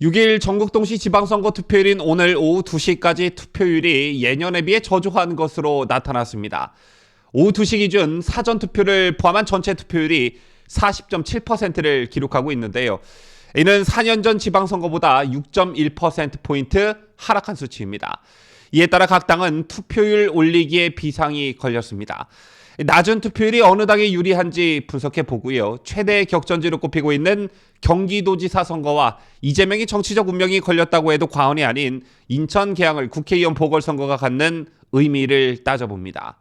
6일 전국 동시 지방선거 투표일인 오늘 오후 2시까지 투표율이 예년에 비해 저조한 것으로 나타났습니다. 오후 2시 기준 사전투표를 포함한 전체 투표율이 40.7%를 기록하고 있는데요. 이는 4년 전 지방선거보다 6.1%포인트 하락한 수치입니다. 이에 따라 각 당은 투표율 올리기에 비상이 걸렸습니다. 낮은 투표율이 어느 당에 유리한지 분석해 보고요. 최대 격전지로 꼽히고 있는 경기도지사 선거와 이재명이 정치적 운명이 걸렸다고 해도 과언이 아닌 인천 계양을 국회의원 보궐선거가 갖는 의미를 따져봅니다.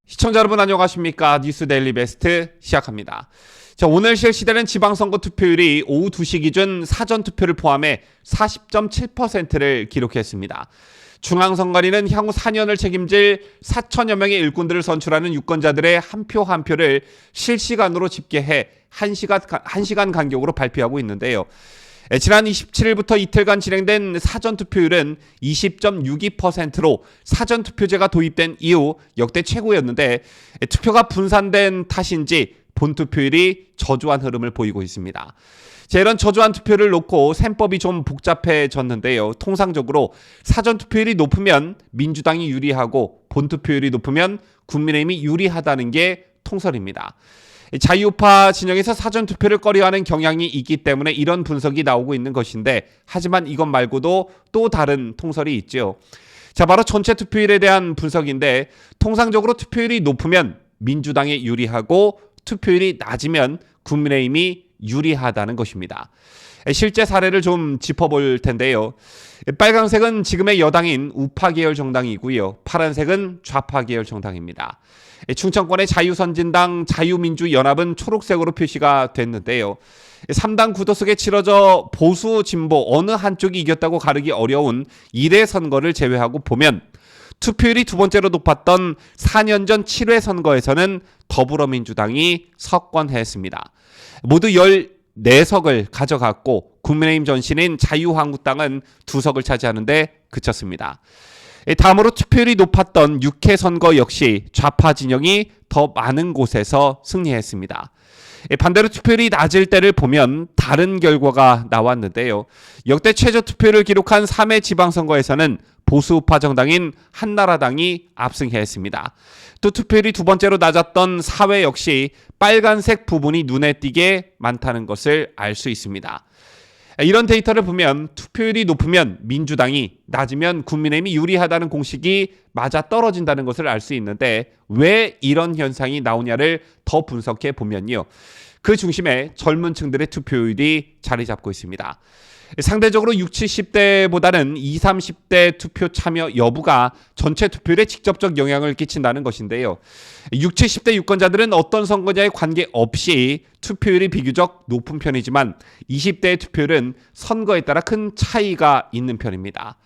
시청자 여러분 안녕하십니까? 뉴스 데일리 베스트 시작합니다. 자, 오늘 실시되는 지방선거 투표율이 오후 2시 기준 사전투표를 포함해 40.7%를 기록했습니다. 중앙선관위는 향후 4년을 책임질 4천여 명의 일꾼들을 선출하는 유권자들의 한 표 한 표를 실시간으로 집계해 1시간 간격으로 발표하고 있는데요. 지난 27일부터 이틀간 진행된 사전투표율은 20.62%로 사전투표제가 도입된 이후 역대 최고였는데 투표가 분산된 탓인지 본투표율이 저조한 흐름을 보이고 있습니다. 이런 저조한 투표를 놓고 셈법이 좀 복잡해졌는데요. 통상적으로 사전투표율이 높으면 민주당이 유리하고 본투표율이 높으면 국민의힘이 유리하다는 게 통설입니다. 자유우파 진영에서 사전투표를 꺼려하는 경향이 있기 때문에 이런 분석이 나오고 있는 것인데, 하지만 이것 말고도 또 다른 통설이 있죠. 자, 바로 전체 투표율에 대한 분석인데, 통상적으로 투표율이 높으면 민주당이 유리하고 투표율이 낮으면 국민의힘이 유리하다는 것입니다. 실제 사례를 좀 짚어볼 텐데요. 빨간색은 지금의 여당인 우파 계열 정당이고요. 파란색은 좌파 계열 정당입니다. 충청권의 자유선진당 자유민주연합은 초록색으로 표시가 됐는데요. 3당 구도 속에 치러져 보수 진보 어느 한쪽이 이겼다고 가르기 어려운 1회 선거를 제외하고 보면 투표율이 두 번째로 높았던 4년 전 7회 선거에서는 더불어민주당이 석권했습니다. 모두 14석을 가져갔고 국민의힘 전신인 자유한국당은 2석을 차지하는데 그쳤습니다. 다음으로 투표율이 높았던 6회 선거 역시 좌파 진영이 더 많은 곳에서 승리했습니다. 반대로 투표율이 낮을 때를 보면 다른 결과가 나왔는데요. 역대 최저 투표율을 기록한 3회 지방선거에서는 보수우파 정당인 한나라당이 압승했습니다. 또 투표율이 두 번째로 낮았던 4회 역시 빨간색 부분이 눈에 띄게 많다는 것을 알 수 있습니다. 이런 데이터를 보면 투표율이 높으면 민주당이, 낮으면 국민의힘이 유리하다는 공식이 맞아떨어진다는 것을 알 수 있는데, 왜 이런 현상이 나오냐를 더 분석해 보면요. 그 중심에 젊은 층들의 투표율이 자리 잡고 있습니다. 상대적으로 60, 70대보다는 20, 30대 투표 참여 여부가 전체 투표율에 직접적 영향을 끼친다는 것인데요. 60, 70대 유권자들은 어떤 선거냐에 관계없이 투표율이 비교적 높은 편이지만 20대의 투표율은 선거에 따라 큰 차이가 있는 편입니다.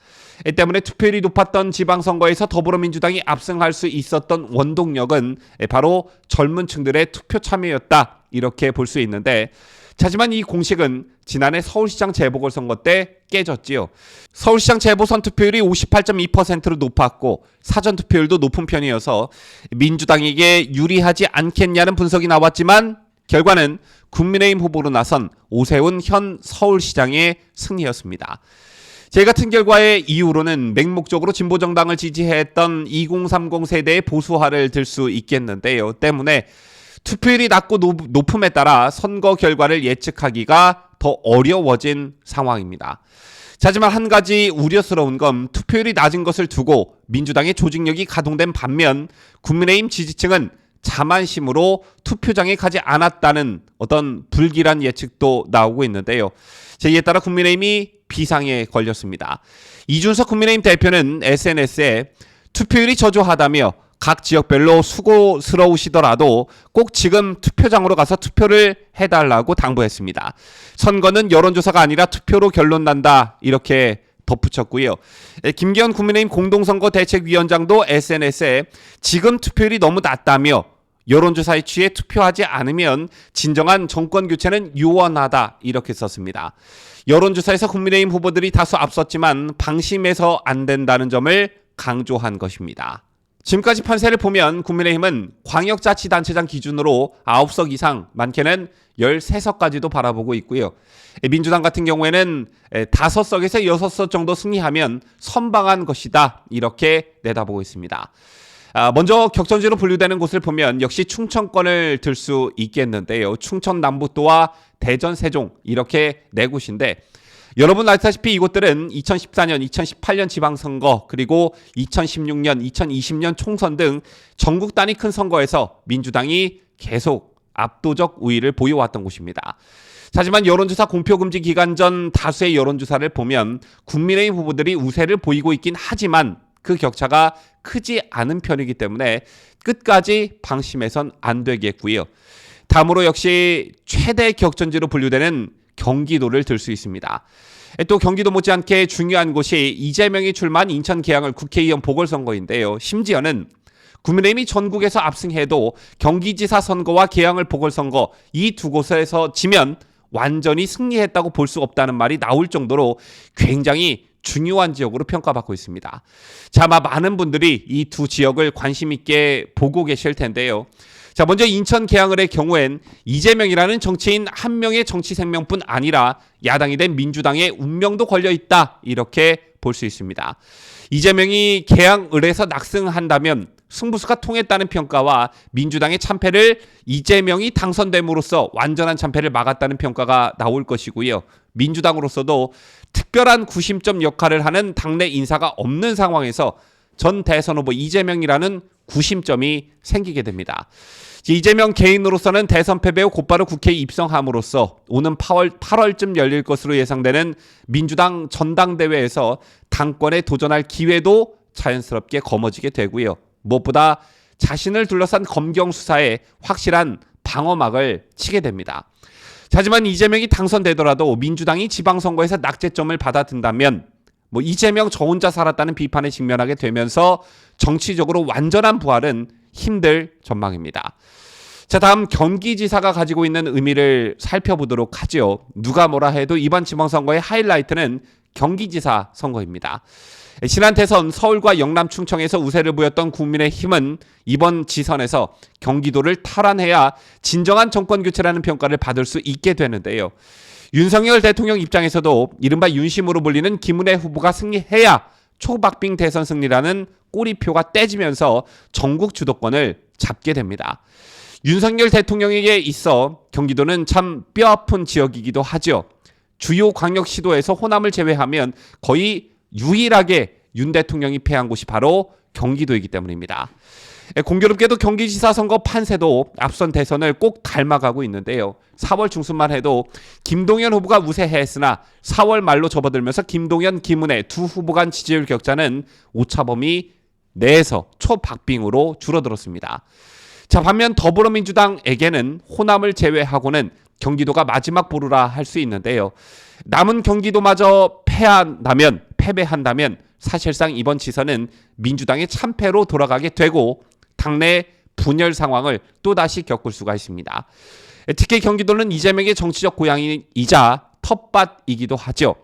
때문에 투표율이 높았던 지방선거에서 더불어민주당이 압승할 수 있었던 원동력은 바로 젊은 층들의 투표 참여였다, 이렇게 볼 수 있는데, 하지만 이 공식은 지난해 서울시장 재보궐선거 때 깨졌지요. 서울시장 재보선 투표율이 58.2%로 높았고 사전투표율도 높은 편이어서 민주당에게 유리하지 않겠냐는 분석이 나왔지만 결과는 국민의힘 후보로 나선 오세훈 현 서울시장의 승리였습니다. 제 같은 결과의 이유로는 맹목적으로 진보정당을 지지했던 2030 세대의 보수화를 들 수 있겠는데요. 때문에 투표율이 낮고 높음에 따라 선거 결과를 예측하기가 더 어려워진 상황입니다. 하지만 한 가지 우려스러운 건 투표율이 낮은 것을 두고 민주당의 조직력이 가동된 반면 국민의힘 지지층은 자만심으로 투표장에 가지 않았다는 어떤 불길한 예측도 나오고 있는데요. 이에 따라 국민의힘이 비상에 걸렸습니다. 이준석 국민의힘 대표는 SNS에 투표율이 저조하다며 각 지역별로 수고스러우시더라도 꼭 지금 투표장으로 가서 투표를 해달라고 당부했습니다. 선거는 여론조사가 아니라 투표로 결론 난다, 이렇게 덧붙였고요. 김기현 국민의힘 공동선거 대책위원장도 SNS에 지금 투표율이 너무 낮다며 여론조사에 취해 투표하지 않으면 진정한 정권교체는 유언하다 이렇게 썼습니다. 여론조사에서 국민의힘 후보들이 다수 앞섰지만 방심해서 안 된다는 점을 강조한 것입니다. 지금까지 판세를 보면 국민의힘은 광역자치단체장 기준으로 9석 이상, 많게는 13석까지도 바라보고 있고요. 민주당 같은 경우에는 5석에서 6석 정도 승리하면 선방한 것이다 이렇게 내다보고 있습니다. 먼저 격전지로 분류되는 곳을 보면 역시 충청권을 들 수 있겠는데요. 충청 남북도와 대전 세종 이렇게 네 곳인데 여러분 아시다시피 이곳들은 2014년, 2018년 지방선거 그리고 2016년, 2020년 총선 등 전국 단위 큰 선거에서 민주당이 계속 압도적 우위를 보여왔던 곳입니다. 하지만 여론조사 공표금지 기간 전 다수의 여론조사를 보면 국민의힘 후보들이 우세를 보이고 있긴 하지만 그 격차가 크지 않은 편이기 때문에 끝까지 방심해선 안 되겠고요. 다음으로 역시 최대 격전지로 분류되는 경기도를 들 수 있습니다. 또 경기도 못지않게 중요한 곳이 이재명이 출마한 인천 계양을 국회의원 보궐선거인데요. 심지어는 국민의힘이 전국에서 압승해도 경기지사 선거와 계양을 보궐선거 이 두 곳에서 지면 완전히 승리했다고 볼 수 없다는 말이 나올 정도로 굉장히 중요한 지역으로 평가받고 있습니다. 자, 아마 많은 분들이 이 두 지역을 관심 있게 보고 계실 텐데요. 자, 먼저 인천 계양을의 경우엔 이재명이라는 정치인 한 명의 정치 생명뿐 아니라 야당이 된 민주당의 운명도 걸려 있다 이렇게 볼 수 있습니다. 이재명이 계양을에서 낙승한다면 승부수가 통했다는 평가와 민주당의 참패를 이재명이 당선됨으로써 완전한 참패를 막았다는 평가가 나올 것이고요. 민주당으로서도 특별한 구심점 역할을 하는 당내 인사가 없는 상황에서 전 대선 후보 이재명이라는 구심점이 생기게 됩니다. 이재명 개인으로서는 대선 패배 후 곧바로 국회에 입성함으로써 오는 8월쯤 열릴 것으로 예상되는 민주당 전당대회에서 당권에 도전할 기회도 자연스럽게 거머쥐게 되고요. 무엇보다 자신을 둘러싼 검경 수사에 확실한 방어막을 치게 됩니다. 하지만 이재명이 당선되더라도 민주당이 지방선거에서 낙제점을 받아든다면 이재명 저 혼자 살았다는 비판에 직면하게 되면서 정치적으로 완전한 부활은 힘들 전망입니다. 자, 다음 경기지사가 가지고 있는 의미를 살펴보도록 하죠. 누가 뭐라 해도 이번 지방선거의 하이라이트는 경기지사 선거입니다. 지난 대선 서울과 영남 충청에서 우세를 보였던 국민의힘은 이번 지선에서 경기도를 탈환해야 진정한 정권교체라는 평가를 받을 수 있게 되는데요. 윤석열 대통령 입장에서도 이른바 윤심으로 불리는 김은혜 후보가 승리해야 초박빙 대선 승리라는 꼬리표가 떼지면서 전국 주도권을 잡게 됩니다. 윤석열 대통령에게 있어 경기도는 참 뼈아픈 지역이기도 하죠. 주요 광역시도에서 호남을 제외하면 거의 유일하게 윤 대통령이 패한 곳이 바로 경기도이기 때문입니다. 공교롭게도 경기지사 선거 판세도 앞선 대선을 꼭 닮아가고 있는데요. 4월 중순만 해도 김동연 후보가 우세했으나 4월 말로 접어들면서 김동연, 김은혜 두 후보 간 지지율 격차는 오차범위 내에서 초박빙으로 줄어들었습니다. 자, 반면 더불어민주당에게는 호남을 제외하고는 경기도가 마지막 보루라 할 수 있는데요. 남은 경기도마저 패배한다면 사실상 이번 지선은 민주당의 참패로 돌아가게 되고 당내 분열 상황을 또다시 겪을 수가 있습니다. 특히 경기도는 이재명의 정치적 고향이자 텃밭이기도 하죠.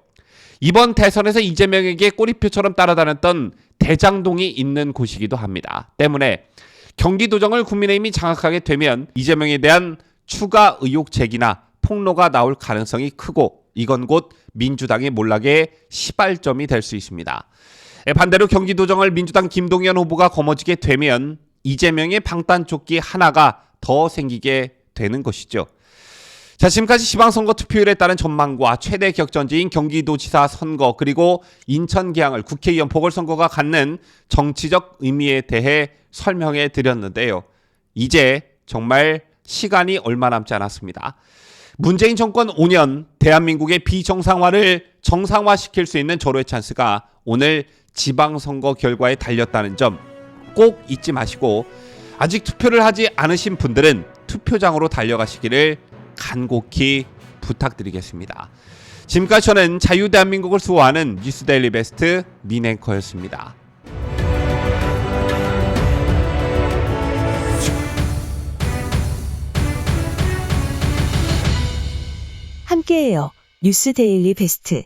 이번 대선에서 이재명에게 꼬리표처럼 따라다녔던 대장동이 있는 곳이기도 합니다. 때문에 경기도정을 국민의힘이 장악하게 되면 이재명에 대한 추가 의혹 제기나 폭로가 나올 가능성이 크고 이건 곧 민주당의 몰락의 시발점이 될 수 있습니다. 반대로 경기도정을 민주당 김동연 후보가 거머쥐게 되면 이재명의 방탄조끼 하나가 더 생기게 되는 것이죠. 자, 지금까지 지방선거 투표율에 따른 전망과 최대 격전지인 경기도지사 선거 그리고 인천 계양을 국회의원 보궐선거가 갖는 정치적 의미에 대해 설명해 드렸는데요. 이제 정말 시간이 얼마 남지 않았습니다. 문재인 정권 5년 대한민국의 비정상화를 정상화시킬 수 있는 절호의 찬스가 오늘 지방선거 결과에 달렸다는 점 꼭 잊지 마시고 아직 투표를 하지 않으신 분들은 투표장으로 달려가시기를 간곡히 부탁드리겠습니다. 지금까지 저는 자유대한민국을 수호하는 뉴스데일리 베스트 민앵커였습니다. 함께해요. 뉴스 데일리 베스트.